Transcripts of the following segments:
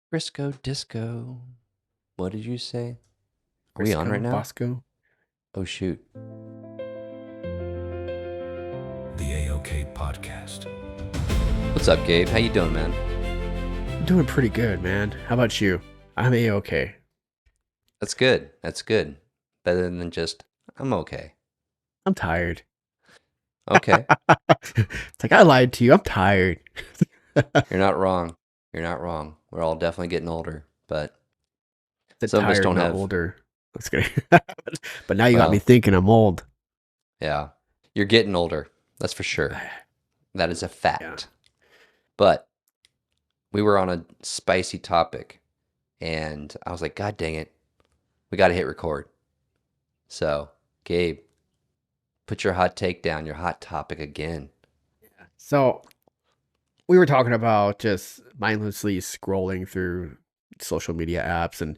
Frisco Disco. What did you say? Are we on right Briscoe, now? Bosco. Oh, shoot. The A-OK Podcast. What's up, Gabe? How you doing, man? I'm doing pretty good, man. How about you? I'm A-OK. That's good. That's good. Better than just, I'm okay. I'm tired. Okay. It's like I lied to you. I'm tired. You're not wrong. You're not wrong. We're all definitely getting older, but Said some of us tired, don't not have, older. That's good. But now you got me well, thinking I'm old. yeah. You're getting older. That's for sure. That is a Yeah. fact. But we were on a spicy topic, and I was like, God dang it. We got to hit record. So, Gabe, put your hot take down, your hot topic again. So we were talking about just mindlessly scrolling through social media apps, and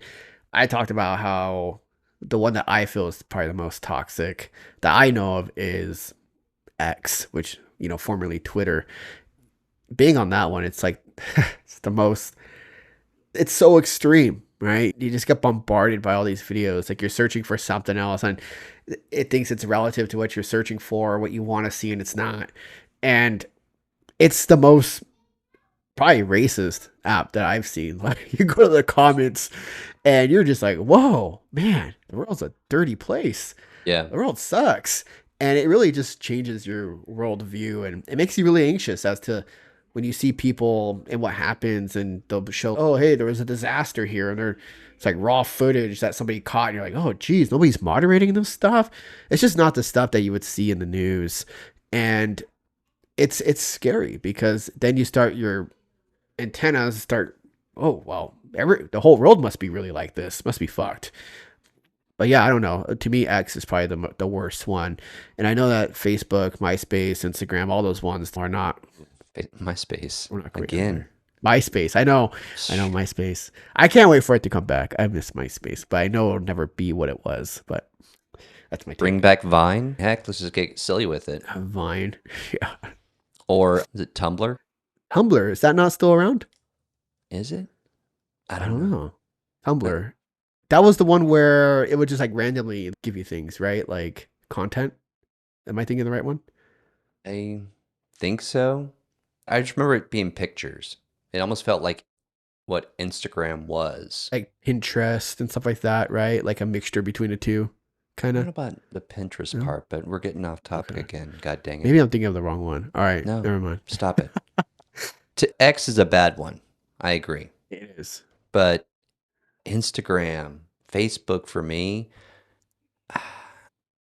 I talked about how the one that I feel is probably the most toxic that I know of is X, which, formerly Twitter. Being on that one, it's like it's the most, it's so extreme, right? You just get bombarded by all these videos. Like you're searching for something else and it thinks it's relative to what you're searching for, what you want to see, and it's not. And it's the most probably racist app that I've seen. Like you go to the comments and you're just like, whoa, man, the world's a dirty place. Yeah. The world sucks. And it really just changes your worldview and it makes you really anxious as to when you see people and what happens and they'll show, oh, hey, there was a disaster here. And it's like raw footage that somebody caught. And you're like, oh, geez, nobody's moderating this stuff. It's just not the stuff that you would see in the news. And it's scary because then you start your antennas start, oh, well, the whole world must be really like this, must be fucked. But yeah, I don't know. To me, X is probably the worst one, and I know that Facebook, MySpace, Instagram, all those ones are not. MySpace. We're not great Again. either. MySpace, I know MySpace. I can't wait for it to come back. I miss MySpace, but I know it'll never be what it was. But that's my Bring take. back Vine. Heck, let's just get silly with it. Vine, yeah. Or is it Tumblr? Tumblr, is that not still around? Is it? I I don't don't know. know. Tumblr. That was the one where it would just like randomly give you things, right? Like content. Am I thinking the right one? I think so. I just remember it being pictures. It almost felt like what Instagram was. Like Pinterest and stuff like that, right? Like a mixture between the two, kind I don't of. know about the Pinterest No? part, but we're getting off topic Okay. again. God dang it. Maybe I'm thinking of the wrong one. All right, No, never mind. stop it. X is a bad one. I agree. It is. But Instagram, Facebook for me,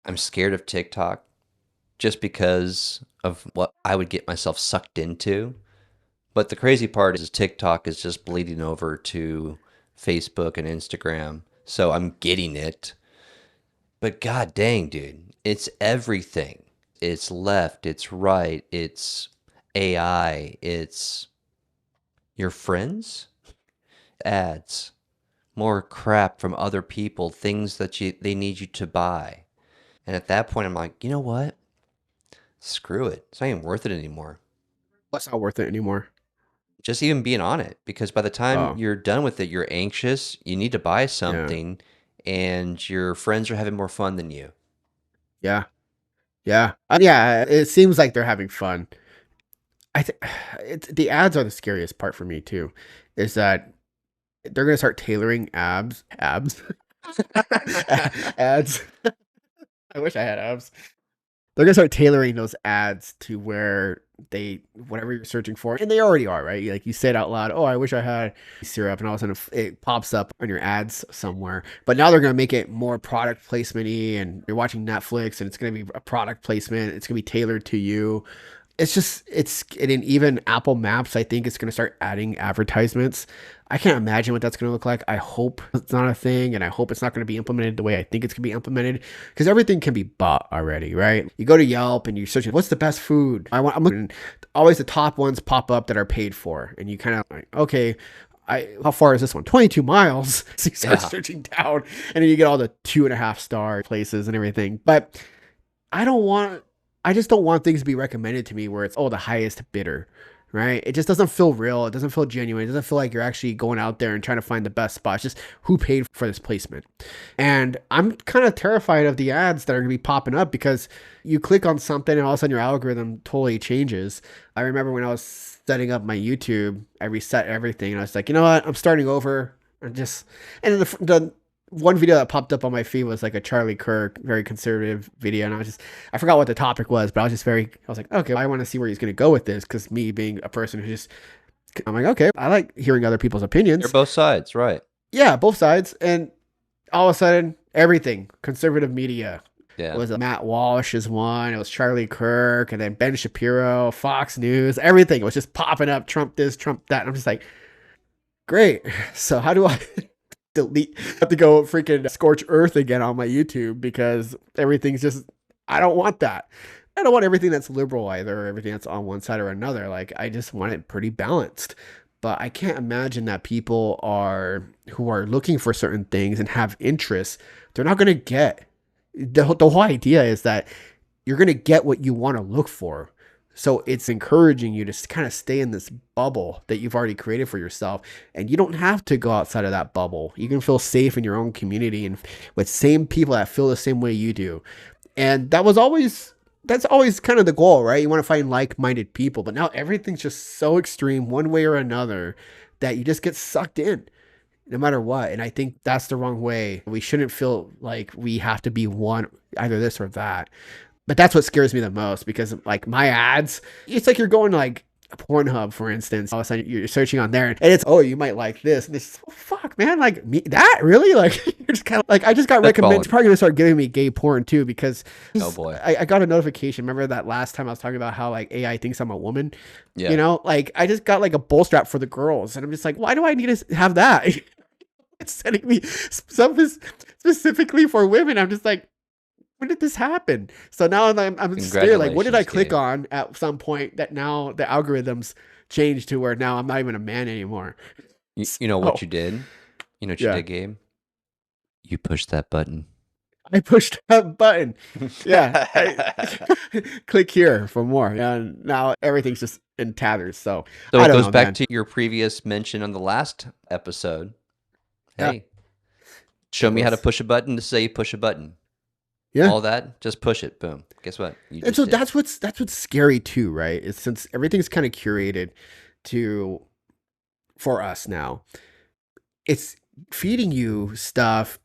I'm scared of TikTok just because of what I would get myself sucked into. But the crazy part is TikTok is just bleeding over to Facebook and Instagram. So I'm getting it. But god dang, dude, it's everything. It's left, it's right, it's AI, it's your friends, ads, more crap from other people, things that they need you to buy. And at that point I'm like, you know what? Screw it. It's not even worth it anymore. That's not worth it anymore. Just even being on it because by the time Oh, you're done with it, you're anxious, you need to buy yeah. something, and your friends are having more fun than you. Yeah. Yeah. Yeah. It seems like they're having fun. I think the ads are the scariest part for me too. Is that they're gonna start tailoring ads. I wish I had abs. They're gonna start tailoring those ads to where they whatever you're searching for, and they already are, right? Like you say it out loud. Oh, I wish I had syrup, and all of a sudden it pops up on your ads somewhere. But now they're gonna make it more product placement-y, and you're watching Netflix, and it's gonna be a product placement. It's gonna be tailored to you. It's and in even Apple Maps, I think it's going to start adding advertisements. I can't imagine what that's going to look like. I hope it's not a thing, and I hope it's not going to be implemented the way I think it's going to be implemented, because everything can be bought already, right? You go to Yelp and you search what's the best food. I'm looking. Always the top ones pop up that are paid for, and you kind of like, okay, how far is this one? 22 miles. So you start Yeah. searching down, and then you get all the 2.5 star places and everything. But I don't want I just don't want things to be recommended to me where it's, oh, the highest bidder, right? It just doesn't feel real. It doesn't feel genuine. It doesn't feel like you're actually going out there and trying to find the best spot. It's just who paid for this placement. And I'm kind of terrified of the ads that are going to be popping up because you click on something and all of a sudden your algorithm totally changes. I remember when I was setting up my YouTube, I reset everything and I was like, you know what? I'm starting over. And then the one video that popped up on my feed was like a Charlie Kirk, very conservative video. And I forgot what the topic was, but I was like, okay, I want to see where he's going to go with this. Cause me being a person I'm like, okay, I like hearing other people's They're opinions. both sides, right? Yeah, both sides. And all of a sudden, everything, conservative media. Yeah. It was Matt Walsh is one. It was Charlie Kirk, and then Ben Shapiro, Fox News, everything was just popping up. Trump this, Trump that. And I'm just like, great. So how do I delete? I have to go freaking scorch earth again on my YouTube because everything's just. I don't want that. I don't want everything that's liberal either, or everything that's on one side or another. Like I just want it pretty balanced. But I can't imagine that people who are looking for certain things and have interests, they're not going to get. The whole idea is that you're going to get what you want to look for. So it's encouraging you to kind of stay in this bubble that you've already created for yourself. And you don't have to go outside of that bubble. You can feel safe in your own community and with same people that feel the same way you do. And that's always kind of the goal, right? You want to find like-minded people, but now everything's just so extreme one way or another that you just get sucked in no matter what. And I think that's the wrong way. We shouldn't feel like we have to be one, either this or that. But that's what scares me the most because like my ads, it's like you're going to like Pornhub, for instance. All of a sudden you're searching on there and it's, oh, you might like this. And this, oh, fuck, man, like me, that really? Like you're just kind of like, I just got recommended. It's probably going to start giving me gay porn too because Oh boy. I got a notification. Remember that last time I was talking about how like AI thinks I'm a woman? Yeah. You know, like I just got like a bull strap for the girls and I'm just like, why do I need to have that? It's sending me something specifically for women. I'm just like, when did this happen? So now I'm scared. Like, what did I click on at some point that now the algorithms changed to where now I'm not even a man anymore? You know what you did? You know what you did, Gabe? You pushed that button. I pushed that button. Yeah. Click here for more. And now everything's just in tatters. So it goes back to your previous mention on the last episode. Hey, show me how to push a button to say you push a button. Yeah. All that, just push it. Boom. Guess what? And so that's what's scary too, right? Is since everything's kind of curated for us now, it's feeding you stuff,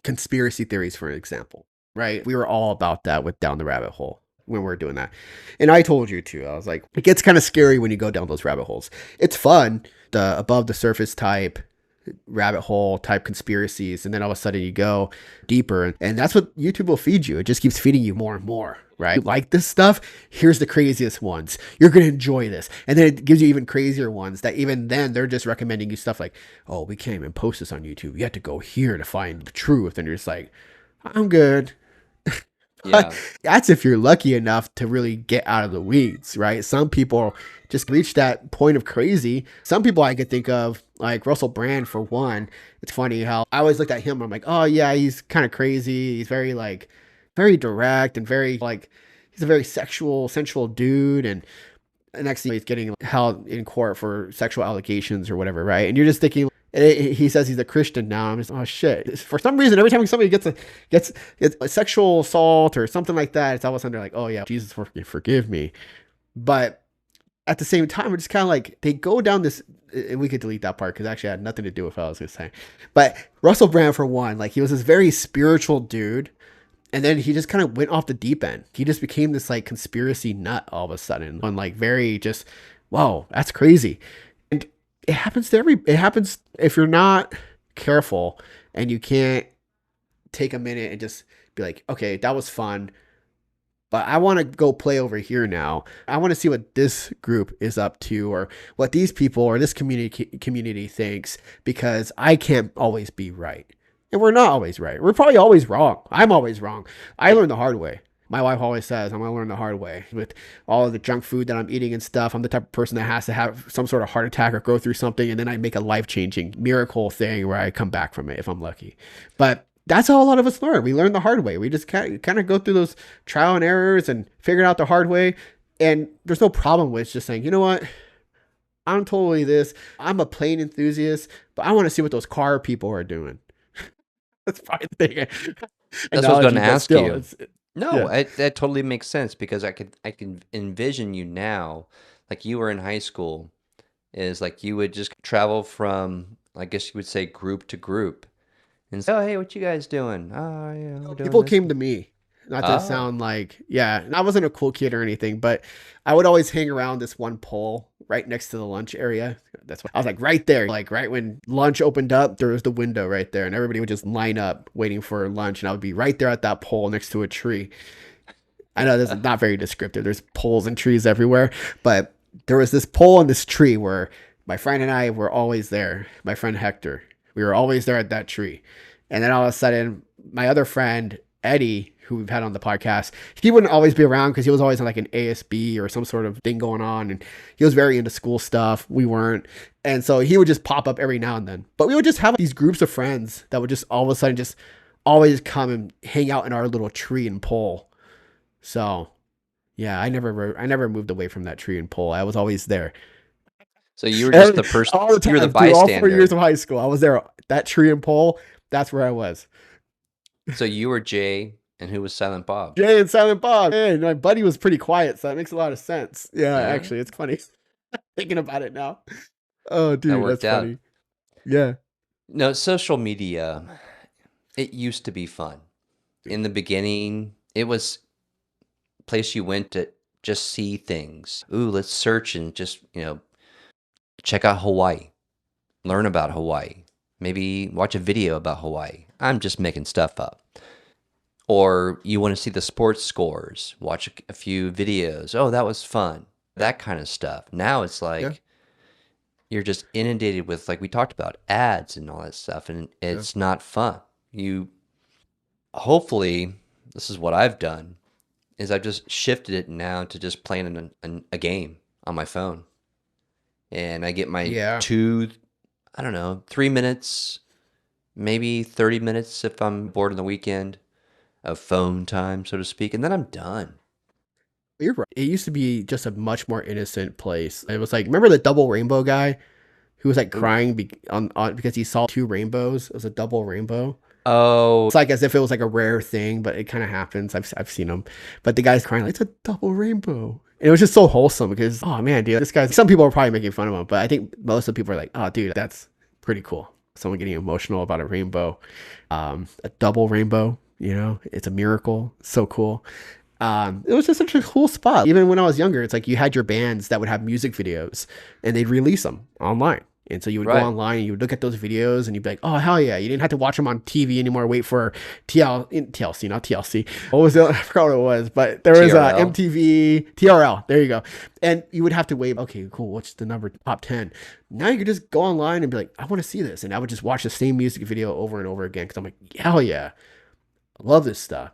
conspiracy theories, for example, right? We were all about that with Down the Rabbit Hole when we were doing that. And I told you too, I was like, it gets kind of scary when you go down those rabbit holes. It's fun, the above the surface type rabbit hole type conspiracies, and then all of a sudden you go deeper, and that's what YouTube will feed you. It just keeps feeding you more and more, right? You like this stuff, here's the craziest ones, you're gonna enjoy this, and then it gives you even crazier ones that even then they're just recommending you stuff like, oh, we can't even post this on YouTube, you have to go here to find the truth, and you're just like, I'm good. Yeah. That's if you're lucky enough to really get out of the weeds, right? Some people just reach that point of crazy. Some people I could think of, like Russell Brand for one. It's funny how I always looked at him and I'm like, oh yeah, he's kind of crazy. He's very direct and very he's a very sensual dude. And next thing he's getting held in court for sexual allegations or whatever, right? And you're just thinking, he says he's a Christian now. I'm just, oh shit. For some reason, every time somebody gets a sexual assault or something like that, it's all of a sudden they're like, oh yeah, Jesus, forgive me. But at the same time, it's just kind of like they go down this, and we could delete that part because actually it had nothing to do with what I was going to say. But Russell Brand, for one, like he was this very spiritual dude. And then he just kind of went off the deep end. He just became this like conspiracy nut all of a sudden. And like very just, whoa, that's crazy. And it happens it happens if you're not careful and you can't take a minute and just be like, okay, that was fun, but I want to go play over here now. I want to see what this group is up to or what these people or this community thinks, because I can't always be right. And we're not always right. We're probably always wrong. I'm always wrong. I learned the hard way. My wife always says I'm going to learn the hard way with all of the junk food that I'm eating and stuff. I'm the type of person that has to have some sort of heart attack or go through something, and then I make a life-changing miracle thing where I come back from it if I'm lucky. But that's how a lot of us learn. We learn the hard way. We just kind of go through those trial and errors and figure it out the hard way. And there's no problem with just saying, you know what? I'm totally this. I'm a plane enthusiast, but I want to see what those car people are doing. That's probably the thing. That's what I was going Analogy, to but ask still, you. No, yeah. that totally makes sense because I can envision you now, like you were in high school, is like you would just travel from, I guess you would say, group to group and say, oh, hey, what you guys doing? Oh, yeah, we're No, doing people this. came to me. Not to Oh, sound like, yeah, and I wasn't a cool kid or anything, but I would always hang around this one pole right next to the lunch area. That's why I was like right there, like right when lunch opened up, there was the window right there, and everybody would just line up waiting for lunch, and I would be right there at that pole next to a tree. I know this is not very descriptive. There's poles and trees everywhere, but there was this pole and this tree where my friend and I were always there. My friend Hector, we were always there at that tree. And then all of a sudden, my other friend Eddie, who we've had on the podcast, he wouldn't always be around because he was always in like an ASB or some sort of thing going on, and he was very into school stuff. We weren't, and so he would just pop up every now and then. But we would just have these groups of friends that would just all of a sudden just always come and hang out in our little tree and pole. So yeah, I never moved away from that tree and pole. I was always there. so you were just the All the you were the time through all 4 years bystander. of high school. I was there. That tree and pole, that's where I was. So you were Jay, and who was Silent Bob? Jay and Silent Bob. And my buddy was pretty quiet, so that makes a lot of sense. Yeah, Yeah, actually, it's funny thinking about it now. Oh, that dude, worked that's out. funny. Yeah. No, social media, it used to be fun. In the beginning, it was a place you went to just see things. Ooh, let's search and just, check out Hawaii, learn about Hawaii, maybe watch a video about Hawaii. I'm just making stuff up. Or you want to see the sports scores, watch a few videos. Oh, that was fun. That kind of stuff. Now it's Yeah. like you're just inundated with, like we talked about, ads and all that stuff, and Yeah. it's not fun. You hopefully, this is what I've done, is I've just shifted it now to just playing a game on my phone. And I get my Yeah. I don't know, 3 minutes, maybe 30 minutes if I'm bored on the weekend of phone time, so to speak, and then I'm done. You're right. It used to be just a much more innocent place. It was like, remember the double rainbow guy who was like Who? crying on because he saw two rainbows? It was a double rainbow. Oh, It's like as if it was like a rare thing, but it kind of happens. I've seen them, but the guy's crying like it's a double rainbow. And it was just so wholesome because oh man, dude, this guy. Some people are probably making fun of him, but I think most of the people are like, oh dude, that's pretty cool. Someone getting emotional about a rainbow, a double rainbow. You know, it's a miracle. So cool. It was just such a cool spot. Even when I was younger, it's like you had your bands that would have music videos and they'd release them online. And so you would go right. online and you would look at those videos and you'd be like, oh, hell yeah. You didn't have to watch them on TV anymore. Wait for TLC, not TLC. What was it? I forgot what it was, but there was TRL. MTV, TRL. There you go. And you would have to wait. Okay, cool. What's the number top 10? Now you could just go online and be like, I want to see this. And I would just watch the same music video over and over again because I'm like, hell yeah. I love this stuff.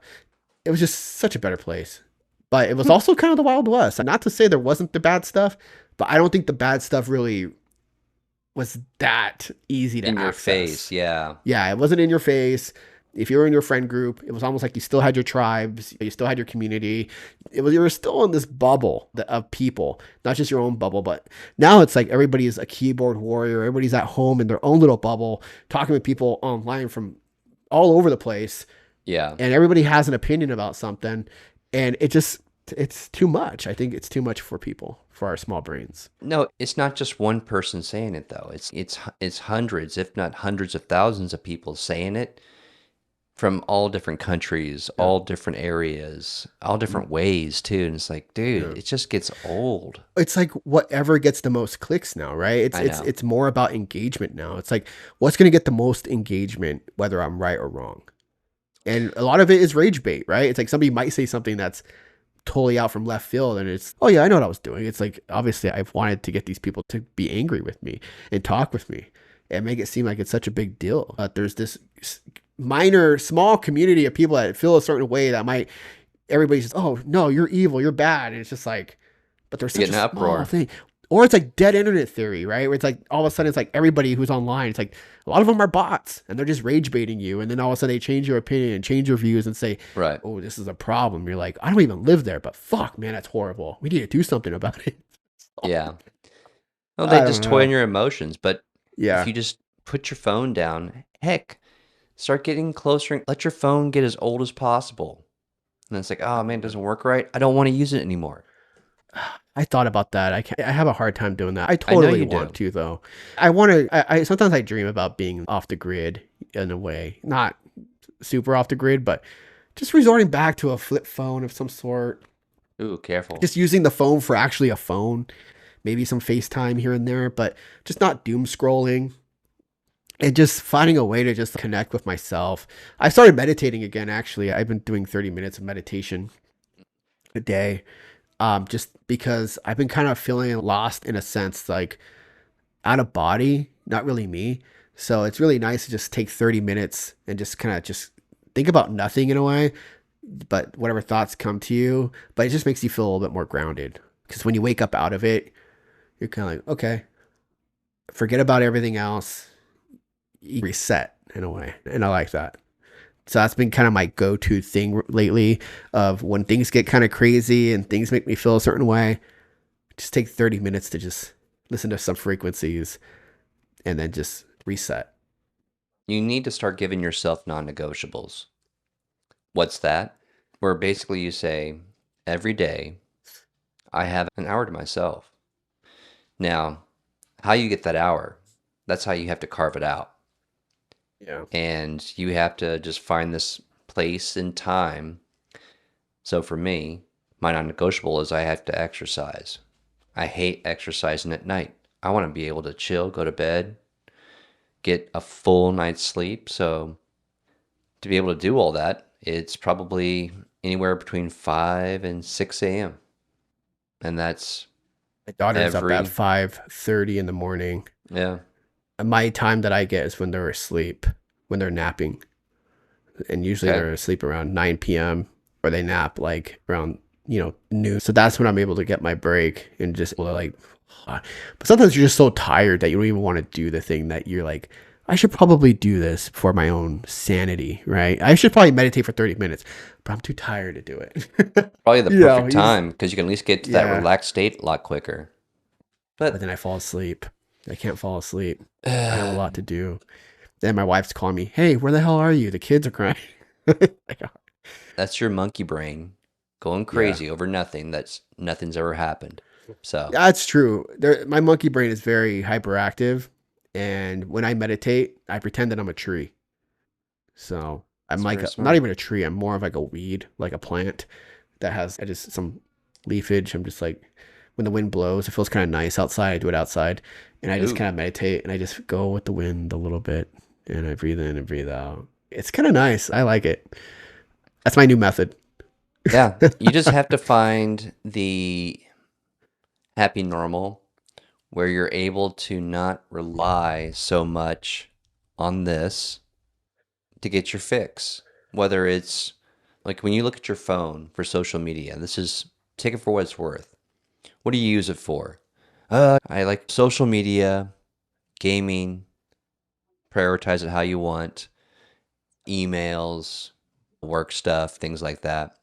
It was just such a better place. But it was also kind of the Wild West. Not to say there wasn't the bad stuff, but I don't think the bad stuff really was that easy to In your face, access. yeah. Yeah, it wasn't in your face. If you were in your friend group, it was almost like you still had your tribes, you still had your community. It was you were still in this bubble of people, not just your own bubble. But now it's like everybody's a keyboard warrior. Everybody's at home in their own little bubble, talking with people online from all over the place, Yeah. and everybody has an opinion about something, and it's too much. I think it's too much for people, for our small brains. No, it's not just one person saying it though. It's hundreds, if not hundreds of thousands of people saying it from all different countries, Yeah. all different areas, all different ways too. And it's like, dude, Yeah. it just gets old. It's like whatever gets the most clicks now, right? It's I it's know. it's more about engagement now. It's like what's going to get the most engagement, whether I'm right or wrong. And a lot of it is rage bait, right? It's like somebody might say something that's totally out from left field, and it's, oh yeah, I know what I was doing. It's like obviously I've wanted to get these people to be angry with me and talk with me and make it seem like it's such a big deal. There's this minor, small community of people that feel a certain way that might everybody says, oh no, you're evil, you're bad, and it's just like, but there's You such get a an small uproar. thing. Or it's like dead internet theory, right? Where it's like all of a sudden it's like everybody who's online, it's like a lot of them are bots and they're just rage baiting you. And then all of a sudden they change your opinion and change your views and say, Right. oh, this is a problem. You're like, I don't even live there, but fuck, man, that's horrible. We need to do something about it. Yeah. Well, they I don't just toy on know. your emotions, but if Yeah. you just put your phone down, heck, start getting closer and let your phone get as old as possible. And it's like, oh man, it doesn't work right. I don't want to use it anymore. I thought about that. I have a hard time doing that. I I know totally you want do. to though. I want to. I sometimes I dream about being off the grid in a way, not super off the grid, but just resorting back to a flip phone of some sort. Ooh, careful. Just using the phone for actually a phone, maybe some FaceTime here and there, but just not doom scrolling and just finding a way to just connect with myself. I started meditating again. Actually, I've been doing 30 minutes of meditation a day. Just because I've been kind of feeling lost in a sense, like out of body, not really me. So it's really nice to just take 30 minutes and just kind of just think about nothing in a way, but whatever thoughts come to you, but it just makes you feel a little bit more grounded. Because when you wake up out of it, you're kind of like, okay, forget about everything else. You reset in a way. And I like that. So that's been kind of my go-to thing lately of when things get kind of crazy and things make me feel a certain way, just take 30 minutes to just listen to some frequencies and then just reset. You need to start giving yourself non-negotiables. What's that? Where basically you say, every day I have an hour to myself. Now, how you get that hour, that's how you have to carve it out. Yeah. And you have to just find this place and time. So for me, my non-negotiable is I have to exercise. I hate exercising at night. I want to be able to chill, go to bed, get a full night's sleep. So to be able to do all that, it's probably anywhere between 5 and 6 a.m. And that's My daughter's up at every, 5:30 in the morning. yeah, My time that I get is when they're asleep, when they're napping. And usually okay. they're asleep around 9 p.m. or they nap like around, noon. So that's when I'm able to get my break and just like, but sometimes you're just so tired that you don't even want to do the thing that you're like, I should probably do this for my own sanity, right? I should probably meditate for 30 minutes, but I'm too tired to do it. Probably the you know, perfect you just, time because you can at least get to that yeah. relaxed state a lot quicker. But But then I fall asleep. I can't fall asleep. I have a lot to do. Then my wife's calling me, hey, where the hell are you? The kids are crying. Like, that's your monkey brain going yeah. crazy over nothing's ever happened. So That's true. My monkey brain is very hyperactive, and when I meditate, I pretend that I'm a tree. So I'm it's like very not smart. even a tree. I'm more of like a weed, like a plant that has just some leafage. I'm just like when the wind blows, it feels kind of nice outside. I do it outside, and I just Ooh, kind of meditate and I just go with the wind a little bit, and I breathe in and breathe out. It's kind of nice. I like it. That's my new method. yeah. You just have to find the happy normal where you're able to not rely so much on this to get your fix. Whether it's like when you look at your phone for social media, this is take it for what it's worth. What do you use it for? I like social media, gaming, prioritize it how you want, emails, work stuff, things like that.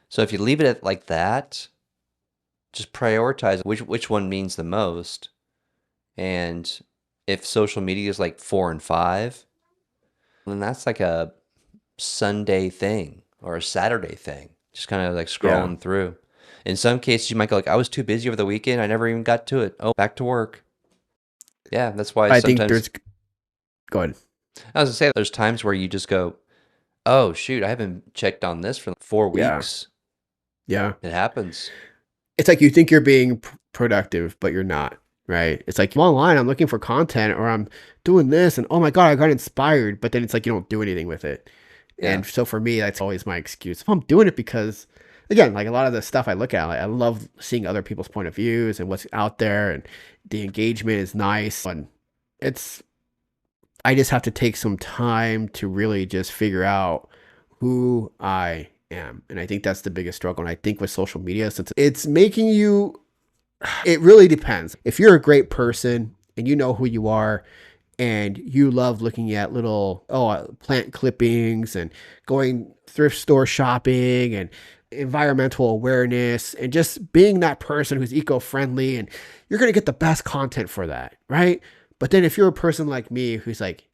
So if you leave it at like that, just prioritize which one means the most. And if social media is like 4 and 5, then that's like a Sunday thing or a Saturday thing. Just kind of like Yeah, scrolling through. In some cases, you might go like, I was too busy over the weekend. I never even got to it. Oh, back to work. Yeah, that's why I think sometimes there's. Go ahead. I was gonna say there's times where you just go, oh shoot, I haven't checked on this for 4 Yeah, weeks. yeah. It happens. It's like you think you're being productive, but you're not, right? It's like I'm online, I'm looking for content, or I'm doing this, and oh my god, I got inspired, but then it's like you don't do anything with it. Yeah. And so for me, that's always my excuse. If I'm doing it because, again, like a lot of the stuff I look at, like I love seeing other people's point of views and what's out there, and the engagement is nice, and it's. I just have to take some time to really just figure out who I am. And I think that's the biggest struggle. And I think with social media, since it's making you It really depends. If you're a great person and you know who you are and you love looking at little plant clippings and going thrift store shopping and environmental awareness and just being that person who's eco-friendly, and you're going to get the best content for that, right? But then if you're a person like me who's like,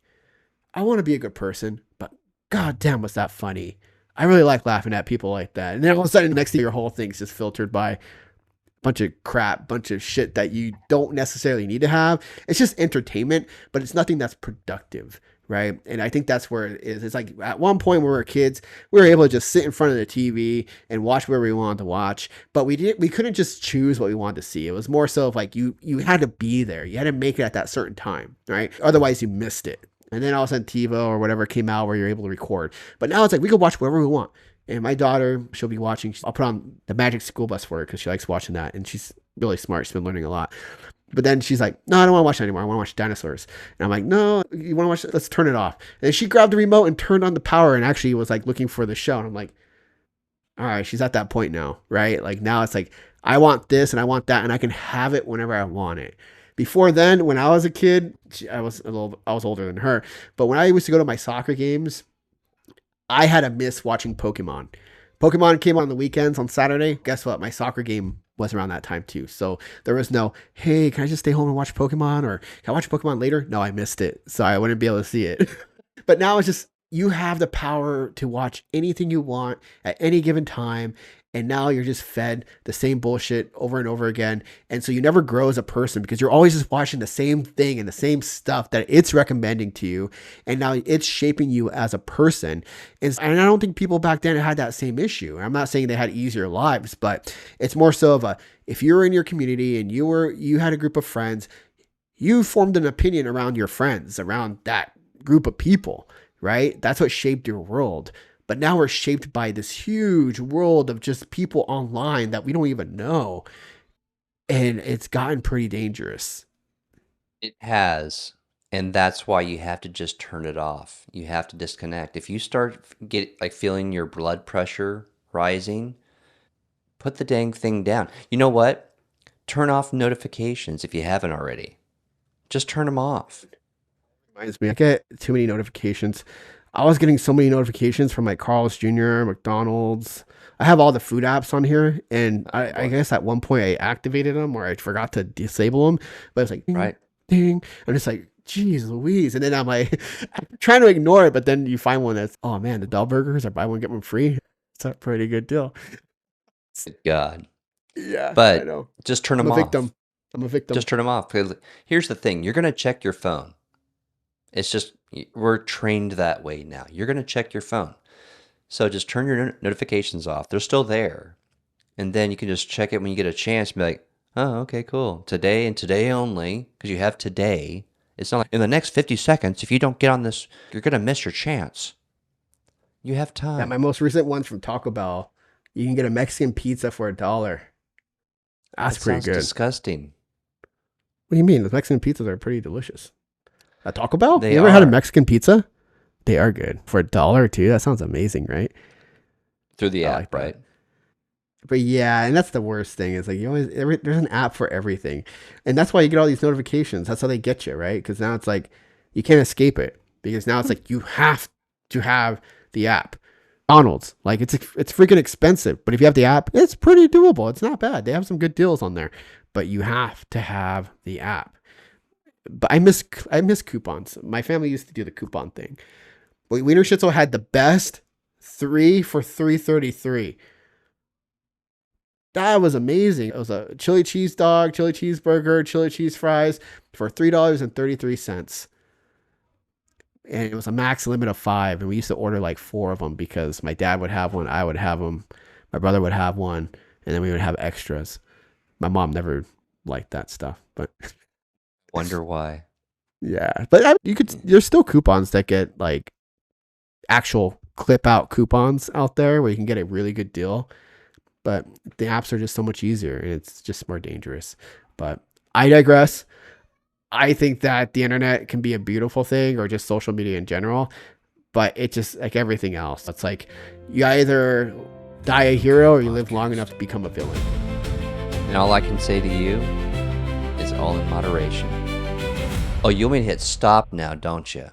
I want to be a good person, but god damn was that funny, I really like laughing at people like that, and then all of a sudden next thing your whole thing's just filtered by bunch of crap, bunch of shit that you don't necessarily need to have. It's just entertainment, but it's nothing that's productive, right? And I think that's where it is. It's like at one point when we were kids, we were able to just sit in front of the TV and watch whatever we wanted to watch, but we couldn't just choose what we wanted to see. It was more so of like you had to be there. You had to make it at that certain time, right? Otherwise you missed it. And then all of a sudden TiVo or whatever came out where you're able to record. But now it's like we can watch whatever we want. And my daughter, she'll be watching, I'll put on the Magic School Bus for her because she likes watching that. And she's really smart. She's been learning a lot. But then she's like, no, I don't want to watch that anymore. I want to watch dinosaurs. And I'm like, no, you want to watch it? Let's turn it off. And she grabbed the remote and turned on the power and actually was like looking for the show. And I'm like, all right, she's at that point now, right? Like now it's like, I want this and I want that and I can have it whenever I want it. Before then, when I was a kid, I was older than her. But when I used to go to my soccer games, I had to miss watching Pokemon. Pokemon came on the weekends on Saturday. Guess what? My soccer game was around that time too. So there was no, hey, can I just stay home and watch Pokemon? Or can I watch Pokemon later? No, I missed it. So I wouldn't be able to see it. But now it's just, you have the power to watch anything you want at any given time. And now you're just fed the same bullshit over and over again. And so you never grow as a person because you're always just watching the same thing and the same stuff that it's recommending to you. And now it's shaping you as a person. And I don't think people back then had that same issue. I'm not saying they had easier lives, but it's more so of a, if you're in your community and you had a group of friends, you formed an opinion around your friends, around that group of people, right? That's what shaped your world. But now we're shaped by this huge world of just people online that we don't even know. And it's gotten pretty dangerous. It has. And that's why you have to just turn it off. You have to disconnect. If you start feeling your blood pressure rising, put the dang thing down. You know what? Turn off notifications if you haven't already. Just turn them off. Reminds me, I get too many notifications. I was getting so many notifications from like Carl's Jr., McDonald's. I have all the food apps on here, and I guess at one point I activated them or I forgot to disable them. But it's like ding, Right. ding. I'm just like, geez Louise. And then I'm like, I'm trying to ignore it, but then you find one that's, oh man, the Bell Burgers are buy one get one free. It's a pretty good deal. Good God. Yeah, I But know. just turn I'm them a off. victim. I'm a victim. Just turn them off. 'Cause here's the thing. You're going to check your phone. It's just, we're trained that way now. You're going to check your phone. So just turn your notifications off. They're still there. And then you can just check it when you get a chance and be like, oh, okay, cool. Today and today only, because you have today. It's not like in the next 50 seconds, if you don't get on this, you're going to miss your chance. You have Yeah, time. my most recent one's from Taco Bell. You can get a Mexican pizza for $1. That's That pretty sounds good. disgusting. What do you mean? The Mexican pizzas are pretty delicious. At Taco Bell? They You ever had a are. Mexican pizza? They are good. For $1 too? That sounds amazing, right? Through the I app, like that. right? But yeah, and that's the worst thing is like you always there's an app for everything, and that's why you get all these notifications. That's how they get you, right? Because now it's like you can't escape it because now it's like you have to have the app. McDonald's, like it's freaking expensive, but if you have the app, it's pretty doable. It's not bad. They have some good deals on there, but you have to have the app. But I miss coupons. My family used to do the coupon thing. Wiener Schnitzel had the best 3 for $3.33. That was amazing. It was a chili cheese dog, chili cheeseburger, chili cheese fries for $3.33. And it was a max limit of 5. And we used to order like 4 of them because my dad would have one, I would have them, my brother would have one, and then we would have extras. My mom never liked that stuff, but Wonder why. yeah. But there's still coupons that get like actual clip out coupons out there where you can get a really good deal. But the apps are just so much easier and it's just more dangerous. But I digress. I think that the internet can be a beautiful thing or just social media in general, but it's just like everything else. It's like you either die a hero or you live long enough to become a villain. And all I can say to you is all in moderation. Oh, you want me to hit stop now, don't you?